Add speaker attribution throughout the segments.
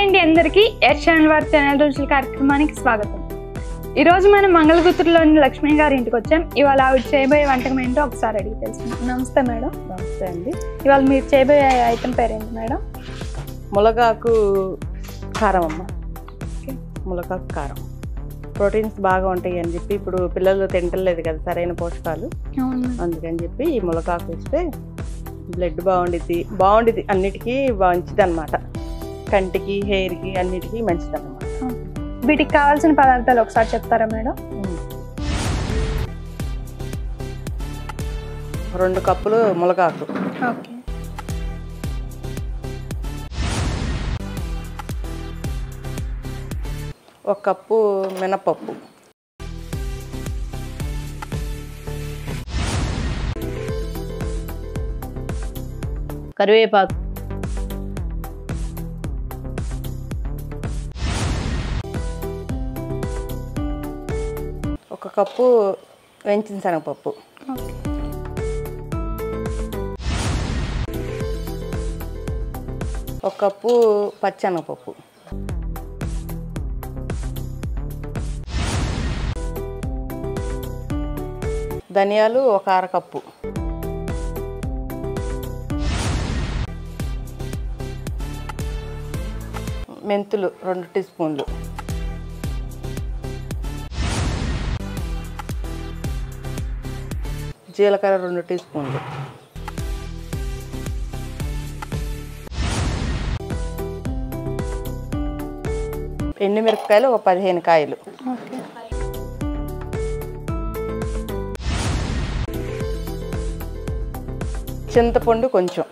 Speaker 1: అండి అందరికీ S channel వారి ఛానల్ రోజుల కార్యక్రమానికి స్వాగతం. ఈరోజు మనం మంగళగుత్తులోని లక్ష్మి గారి ఇంటికి వచ్చాం. ఇవాళ ఆవిడ చేయబోయే వంటకం ఏంటో ఒకసారి అడిగి తెలుసుకుంటాం. నమస్తే మేడం.
Speaker 2: నమస్తే అండి.
Speaker 1: ఇవాళ మీరు చేయబోయే ఐటమ్ పేరేంటి మేడం?
Speaker 2: ములగాకు కారం అమ్మ. ములగాకు కారం ప్రోటీన్స్ బాగా ఉంటాయి అని చెప్పి ఇప్పుడు పిల్లలు తింటలేదు కదా సరైన పోషకాలు, అందుకని చెప్పి ఈ ములగాకు వేస్తే బ్లడ్ బాగుండిద్ది అన్నిటికీ మంచిది అనమాట. కంటికి, హెయిర్కి అన్నిటికీ మంచిది అన్నమాట.
Speaker 1: వీటికి కావాల్సిన పదార్థాలు ఒకసారి చెప్తారా మేడం?
Speaker 2: 2 కప్పులు ములగాకు,
Speaker 1: ఓకే,
Speaker 2: 1 కప్పు మినపప్పు, కరివేపాకు, ఒక కప్పు వేయించిన శనగపప్పు, ఒక కప్పు పచ్చెనగపప్పు, ధనియాలు 1 అరకప్పు, మెంతులు 2 టీ స్పూన్లు, జీలకర్ర 2 టీ స్పూన్లు, ఎండుమిరపకాయలు 15 కాయలు, చింతపండు కొంచెం,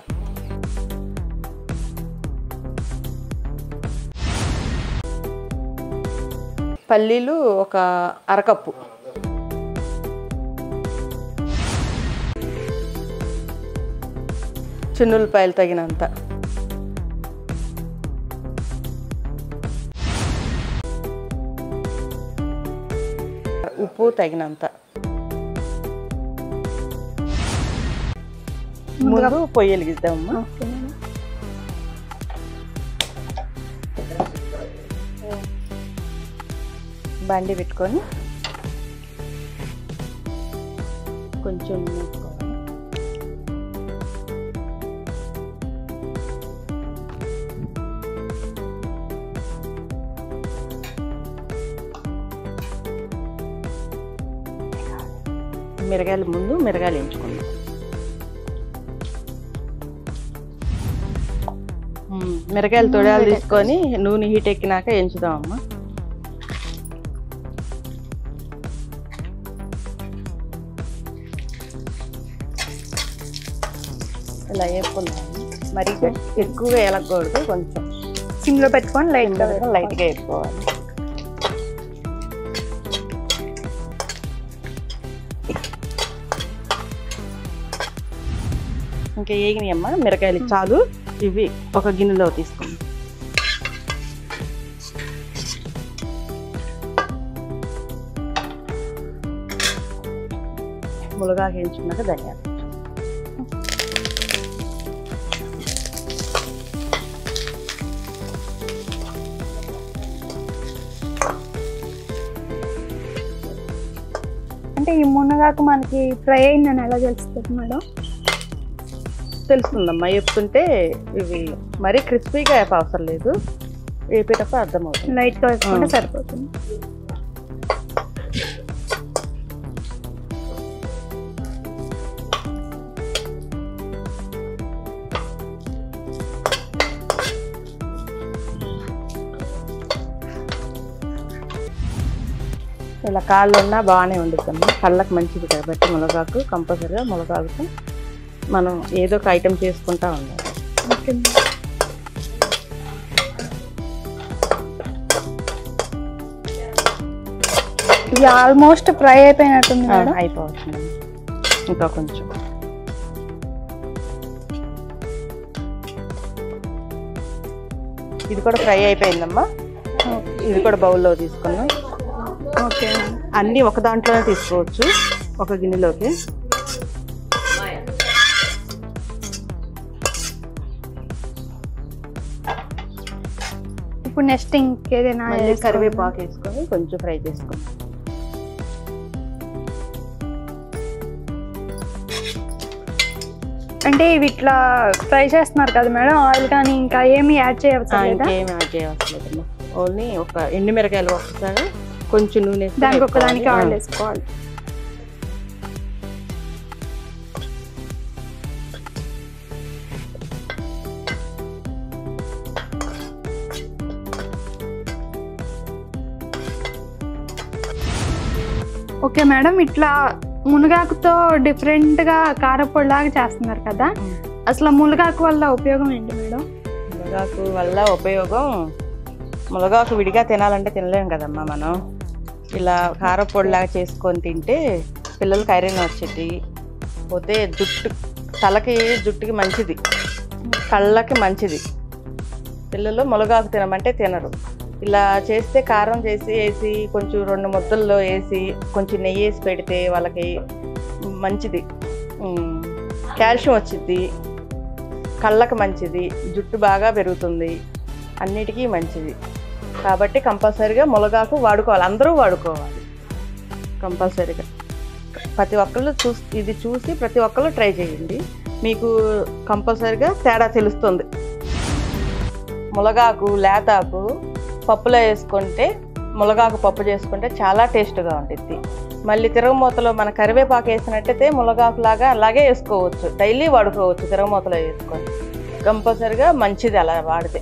Speaker 2: పల్లీలు 1 అరకప్పు, చిన్నులపాయలు తగినంత, ఉప్పు తగినంత. ముందు పొయ్యి వెలిగిద్దామమ్మా. బండి పెట్టుకొని కొంచెం మిరగాయలు వేయించుకుందాం. మిరగాయలు తొడాలు తీసుకొని నూనె హీట్ ఎక్కినాక వేయించుదామమ్మా. ఇలా వేసుకుందాం. మరి ఎక్కువగా వేయకూడదు, కొంచెం
Speaker 1: సిమ్లో పెట్టుకొని లైట్గా
Speaker 2: వేసుకోవాలి. ఇంకా ఏగినాయమ్మా మిరకాయలు చాలు. ఇవి ఒక గిన్నెలో తీసుకుందాం. ములగాకు వేయించుకున్నాక ధనియాలు,
Speaker 1: అంటే ఈ మునగాకు మనకి ఫ్రై అయిందని ఎలా తెలుస్తుంది మేడం?
Speaker 2: తెలుస్తుందమ్మా, వేపుతుంటే ఇవి మరీ క్రిస్పీగా వేప అవసరం లేదు, వేపేటప్పుడు అర్థమవుతుంది.
Speaker 1: లైట్గా వేసుకుంటే సరిపోతుంది.
Speaker 2: ఇలా కాళ్ళు ఉన్నా బాగానే వండుతాము, కళ్ళకు మంచిది కాబట్టి మునగాకు కంపల్సరీగా మునగాకుతో మనం ఏదో ఒక ఐటెం చేసుకుంటా ఉండాలి.
Speaker 1: ఇది ఆల్మోస్ట్ ఫ్రై అయిపోయినట్టుంది మేడం.
Speaker 2: అయిపోతుంది, ఇంకా కొంచెం. ఇది కూడా ఫ్రై అయిపోయిందమ్మా. ఇది కూడా బౌల్లో తీసుకున్నాం.
Speaker 1: ఓకే,
Speaker 2: అన్నీ ఒక దాంట్లోనే తీసుకోవచ్చు, ఒక గిన్నెలోకి.
Speaker 1: ఇప్పుడు నెక్స్ట్ ఇంకేదైనా
Speaker 2: కరివేపాకు వేసుకొని కొంచెం ఫ్రై చేసుకోండి.
Speaker 1: అంటే ఇవి ఇట్లా ఫ్రై చేస్తున్నారు కదా మేడం, ఆయిల్ కానీ ఇంకా ఏమి యాడ్ చేయవసరం లేదా?
Speaker 2: ఇంకేమి యాడ్ చేయవసరం, ఓన్లీ ఒక ఎండుమిరకాయలు ఒకసారి కొంచెం నూనె
Speaker 1: దానికి ఒకదానికి ఆయిల్ వేసుకోవాలి. ఓకే మేడం, ఇట్లా మునగాకుతో డిఫరెంట్గా కారపొడిలాగా చేస్తున్నారు కదా, అసలు మునగాకు వల్ల ఉపయోగం ఏంటి మేడం?
Speaker 2: మునగాకు వల్ల ఉపయోగం, మునగాకు విడిగా తినాలంటే తినలేం కదమ్మా మనం. ఇలా కారపొడిలాగా చేసుకొని తింటే పిల్లలకి ఐరన్ వచ్చేది, పోతే తలకి జుట్టుకి మంచిది, కళ్ళకి మంచిది. పిల్లలు మునగాకు తినమంటే తినరు. ఇలా చేస్తే కారం చేసి వేసి కొంచెం 2 ముద్దల్లో వేసి కొంచెం నెయ్యి వేసి పెడితే వాళ్ళకి మంచిది, కాల్షియం వచ్చింది, కళ్ళకి మంచిది, జుట్టు బాగా పెరుగుతుంది, అన్నిటికీ మంచిది. కాబట్టి కంపల్సరీగా మునగాకు వాడుకోవాలి, అందరూ వాడుకోవాలి కంపల్సరీగా. ప్రతి ఒక్కళ్ళు ఇది చూసి ప్రతి ఒక్కళ్ళు ట్రై చేయండి, మీకు కంపల్సరీగా తేడా తెలుస్తుంది. మునగాకు లేతాకు పప్పులో వేసుకుంటే, మునగాకు పప్పు చేసుకుంటే చాలా టేస్ట్గా ఉంటుంది. మళ్ళీ తిరగమూతలో మన కరివేపాకు వేసినట్టయితే మునగాకు లాగా అలాగే వేసుకోవచ్చు, డైలీ వాడుకోవచ్చు తిరగమూతలో వేసుకొని, కంపల్సరీగా మంచిది అలా వాడితే.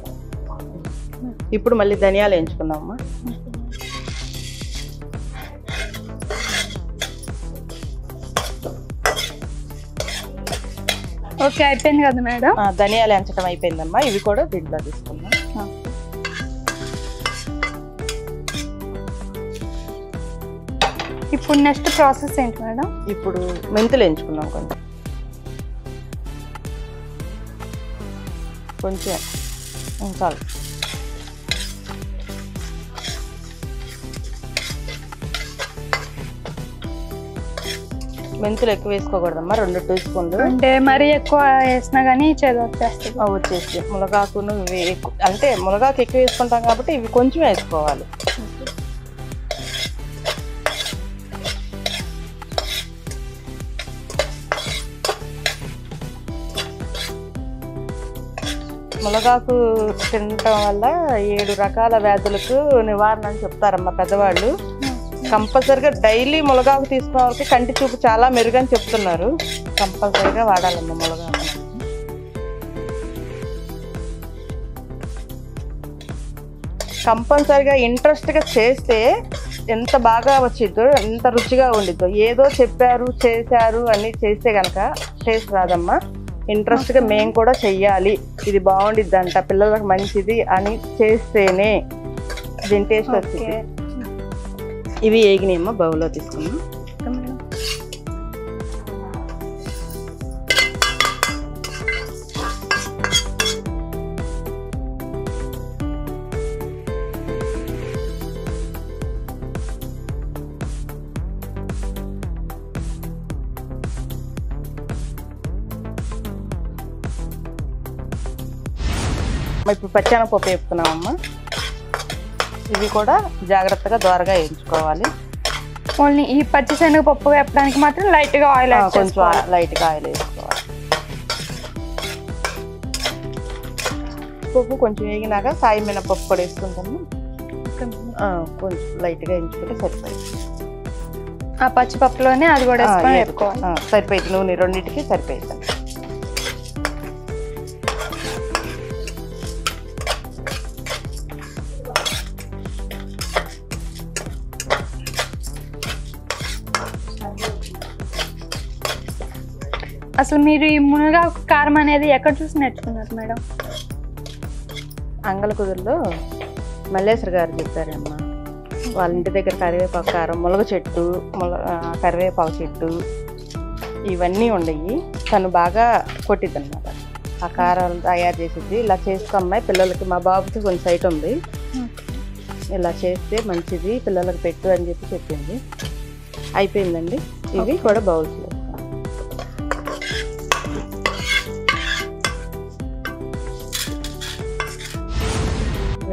Speaker 2: ఇప్పుడు మళ్ళీ ధనియాలు వేయించుకుందామమ్మా.
Speaker 1: ఓకే, అయిపోయింది కదా మేడం?
Speaker 2: ధనియాలు వేయించడం అయిపోయిందమ్మా, ఇవి కూడా దీంట్లో తీసుకుందాం.
Speaker 1: ఇప్పుడు నెక్స్ట్ ప్రాసెస్ ఏంటి మేడం?
Speaker 2: ఇప్పుడు మెంతులు వేయించుకుందాం, కొంచెం చాలు. మెంతులు ఎక్కువ వేసుకోకూడదమ్మా, 2 టీ స్పూన్లు.
Speaker 1: అంటే మరీ ఎక్కువ వేసినా కానీ చేదు వచ్చేస్తుంది.
Speaker 2: వచ్చేసి మునగాకును అంటే మునగాకు ఎక్కువ వేసుకుంటాం కాబట్టి ఇవి కొంచెం వేసుకోవాలి. మునగాకు తినటం వల్ల 7 రకాల వ్యాధులకు నివారణ అని చెప్తారమ్మా పెద్దవాళ్ళు. కంపల్సరిగా డైలీ మునగాకు తీసుకున్న వాళ్ళకి కంటి చూపు చాలా మెరుగని చెప్తున్నారు. కంపల్సరిగా వాడాలమ్మా మునగాకు. కంపల్సరిగా ఇంట్రెస్ట్గా చేస్తే ఎంత బాగా వచ్చిద్దో, ఎంత రుచిగా ఉండిద్దో. ఏదో చెప్పారు చేశారు అని చేస్తే కనుక టేస్ట్ రాదమ్మా. ఇంట్రెస్ట్గా మేము కూడా చెయ్యాలి, ఇది బాగుండిద్దంట, పిల్లలకు మంచిది అని చేస్తేనే దీని టేస్ట్ వచ్చింది. ఇవి ఏగినాయమ్మా, బౌల్లో తీసుకున్నాం. ఇప్పుడు పచ్చెనగపప్పు వేపుతున్నామమ్మా. ఇవి కూడా జాగ్రత్తగా దోరగా వేయించుకోవాలి.
Speaker 1: ఓన్లీ ఈ పచ్చిశనగపప్పు వేపడానికి మాత్రం లైట్గా ఆయిల్,
Speaker 2: కొంచెం లైట్గా ఆయిల్ వేసుకోవాలి. పప్పు కొంచెం వేగినాక సాయి మినపప్పు కూడా వేసుకుంటాము. కొంచెం లైట్గా వేయించుకుంటే సరిపోయింది.
Speaker 1: ఆ పచ్చిపప్పులోనే అది కూడా వేసుకోవాలి.
Speaker 2: సరిపోయింది, నూనె రెండింటికి సరిపోయింది.
Speaker 1: అసలు మీరు ఈ మునగాకు కారం అనేది ఎక్కడ చూసి నేర్చుకున్నారు మేడం?
Speaker 2: అంగలకుదురులో మల్లేశ్వర గారు చెప్పారమ్మా. వాళ్ళ ఇంటి దగ్గర కరివేపాకు కారం, మునగ చెట్టు, కరివేపాకు చెట్టు ఇవన్నీ ఉండయి. తను బాగా కొట్టిద్ది అనమాట, ఆ కారాలు తయారు చేసిద్ది. ఇలా చేసుకోమ్మాయి పిల్లలకి, మా బాబుకి కొంచెం సైట్ ఉంది, ఇలా చేస్తే మంచిది పిల్లలకు పెట్టు అని చెప్పి చెప్పింది. అయిపోయిందండి. ఇవి కూడా బౌల్స్లో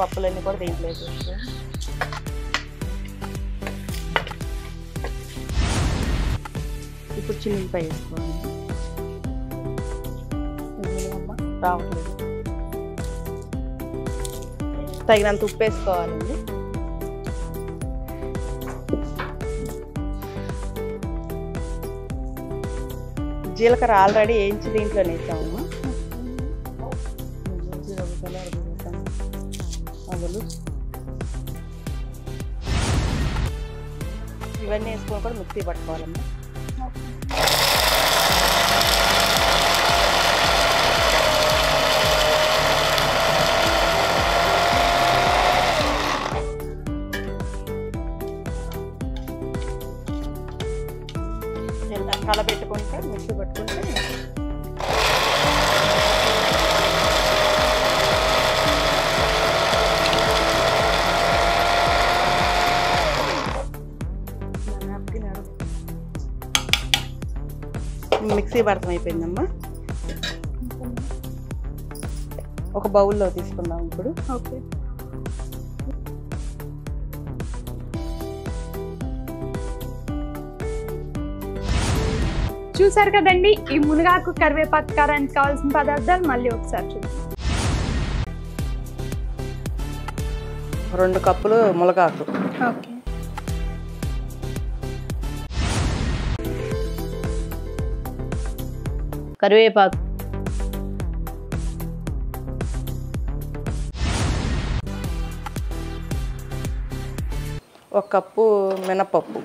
Speaker 2: పప్పులన్నీ కూడా దీంట్లో వేసేస్తాం. ఇప్పుడు చిన్నపై వేసుకోవాలి. రావట్లేదు. తగినంత ఉప్పు వేసుకోవాలండి. జీలకర్ర ఆల్రెడీ వేయించి దీంట్లో వేసాము. అవ్వలు ఇవన్నీ వేసుకొని కూడా మిక్సీ పట్టుకోవాలమ్మా. కలబెట్టుకుంటే మిక్సీ పట్టుకుంటే మిక్సీ పడతాం అయిపోయిందమ్మా. ఒక బౌల్లో తీసుకుందాం ఇప్పుడు.
Speaker 1: ఓకే. చూసారు కదండి ఈ మునగాకు కరివేపాకు కారానికి కావాల్సిన పదార్థాలు మళ్ళీ ఒకసారి చూద్దాం.
Speaker 2: 2 కప్పులు మునగాకు,
Speaker 1: ఓకే,
Speaker 2: కరివేపాకు, ఒక కప్పు మినపప్పు,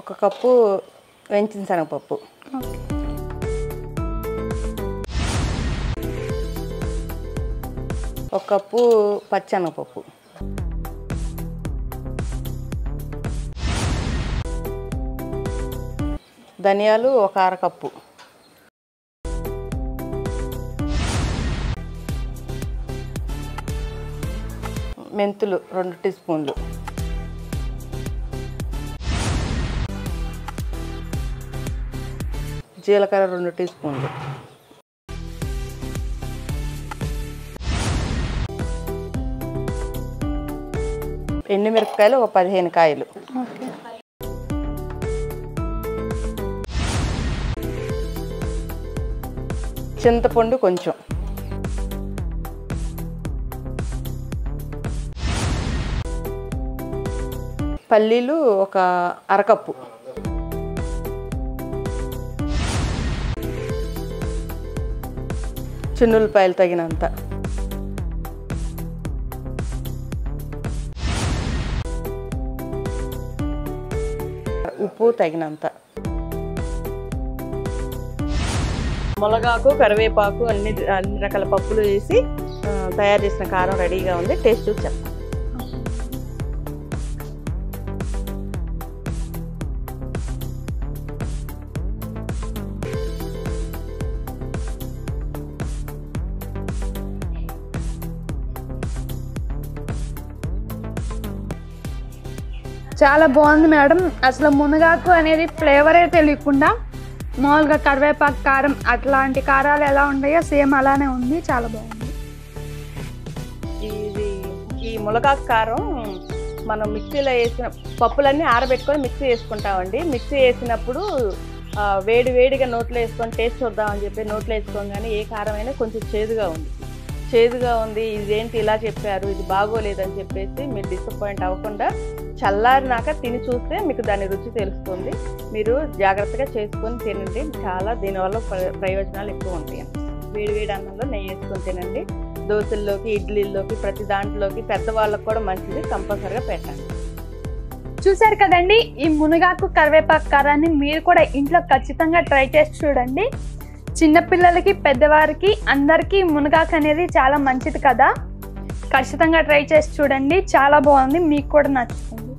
Speaker 2: ఒక కప్పు వేయించిన శనగపప్పు, ఒక కప్పు పచ్చెనగపప్పు, ధనియాలు ఒక అరకప్పు, మెంతులు 2 టీ స్పూన్లు, జీలకర్ర 2 టీ స్పూన్లు, ఎండుమిరపకాయలు ఒక 15 కాయలు, చింతపండు కొంచెం, పల్లీలు ఒక అరకప్పు, చిన్నులపాయలు తగినంత, ఉప్పు తగినంత. మునగాకు కరివేపాకు అన్ని రకాల పప్పులు వేసి తయారు చేసిన కారం రెడీగా ఉంది. టేస్ట్ చూసి చెప్తాను.
Speaker 1: చాలా బాగుంది మేడం. అసలు మునగాకు అనేది ఫ్లేవరే తెలియకుండా మామూలుగా కరివేపాకు కారం అట్లాంటి కారాలు ఎలా ఉంటాయో సేమ్ అలానే ఉంది. చాలా బాగుంది.
Speaker 2: ఈ మునగాకు కారం మనం మిక్సీలో వేసిన పప్పులన్నీ ఆరబెట్టుకొని మిక్సీ వేసుకుంటామండి. మిక్సీ వేసినప్పుడు వేడిగా నోట్లో వేసుకొని టేస్ట్ చూద్దామని చెప్పి నోట్లో వేసుకోగానే ఏ కారం అయినా కొంచెం చేదుగా ఉంది ఇదేంటి ఇలా చెప్పారు, ఇది బాగోలేదని చెప్పేసి మీరు డిసప్పాయింట్ అవ్వకుండా చల్లారినాక తిని చూస్తే మీకు దాని రుచి తెలుస్తుంది. మీరు జాగ్రత్తగా చేసుకొని తినండి. చాలా దీనివల్ల ప్రయోజనాలు ఎక్కువ ఉంటాయి. వేడి అన్నంలో నెయ్యి వేసుకొని తినండి. దోశల్లోకి, ఇడ్లీల్లోకి, ప్రతి దాంట్లోకి పెద్దవాళ్ళకు కూడా మంచిది. కంపల్సరిగా పెట్టండి.
Speaker 1: చూసారు కదండి, ఈ మునగాకు కరివేపాకు కారాన్ని మీరు కూడా ఇంట్లో ఖచ్చితంగా ట్రై చేసి చూడండి. చిన్నపిల్లలకి, పెద్దవారికి అందరికీ మునగాకు అనేది చాలా మంచిది కదా. ఖచ్చితంగా ట్రై చేసి చూడండి. చాలా బాగుంది, మీకు కూడా నచ్చుతుంది.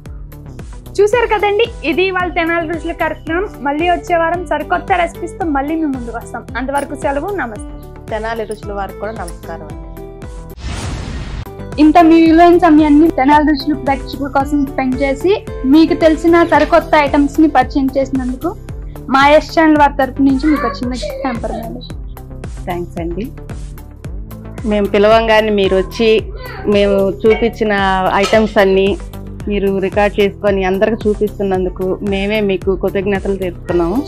Speaker 1: చూసారు కదండి, ఇది వాళ్ళ తెనాలి రుచుల కార్యక్రమం. మళ్ళీ వచ్చే వారం సరికొత్త రెసిపీస్తో మళ్ళీ మేము ముందుకు వస్తాం. అంతవరకు సెలవు. నమస్తే.
Speaker 2: తెనాలి రుచుల వారికి కూడా నమస్కారం.
Speaker 1: ఇంత మీ విలువైన సమయాన్ని తెనాలి రుచులు ప్రేక్షకుల కోసం స్పెండ్ చేసి మీకు తెలిసిన సరికొత్త ఐటమ్స్ ని పరిచయం చేసినందుకు మా ఎస్ ఛానల్ వారి తరపు నుంచి మీకు చిన్న హ్యాంపర్ మేడం.
Speaker 2: థ్యాంక్స్ అండి. మేము పిలవంగానే మీరు వచ్చి మేము చూపించిన ఐటమ్స్ అన్నీ మీరు రికార్డ్ చేసుకొని అందరికి చూపిస్తున్నందుకు మేమే మీకు కృతజ్ఞతలు తెలుపుతున్నాము.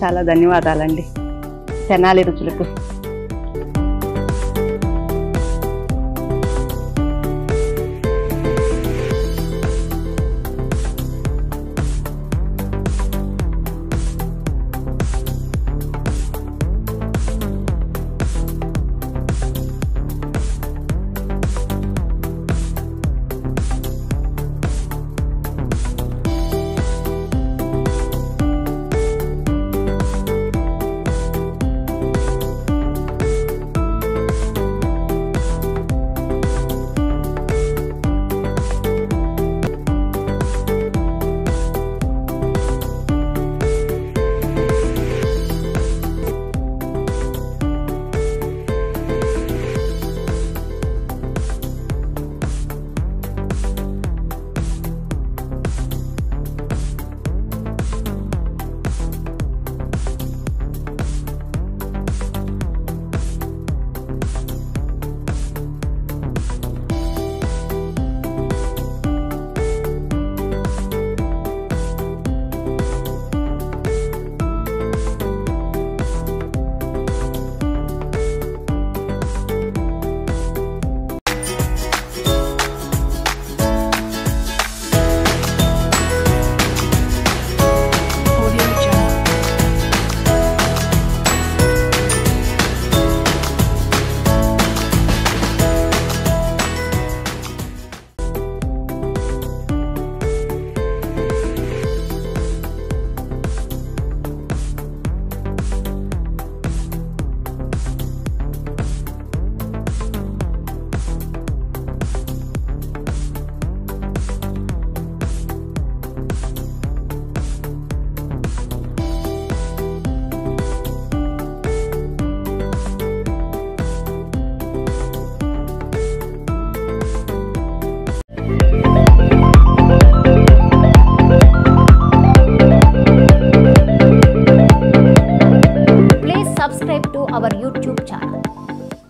Speaker 2: చాలా ధన్యవాదాలండి తెనాలి రుచులకు.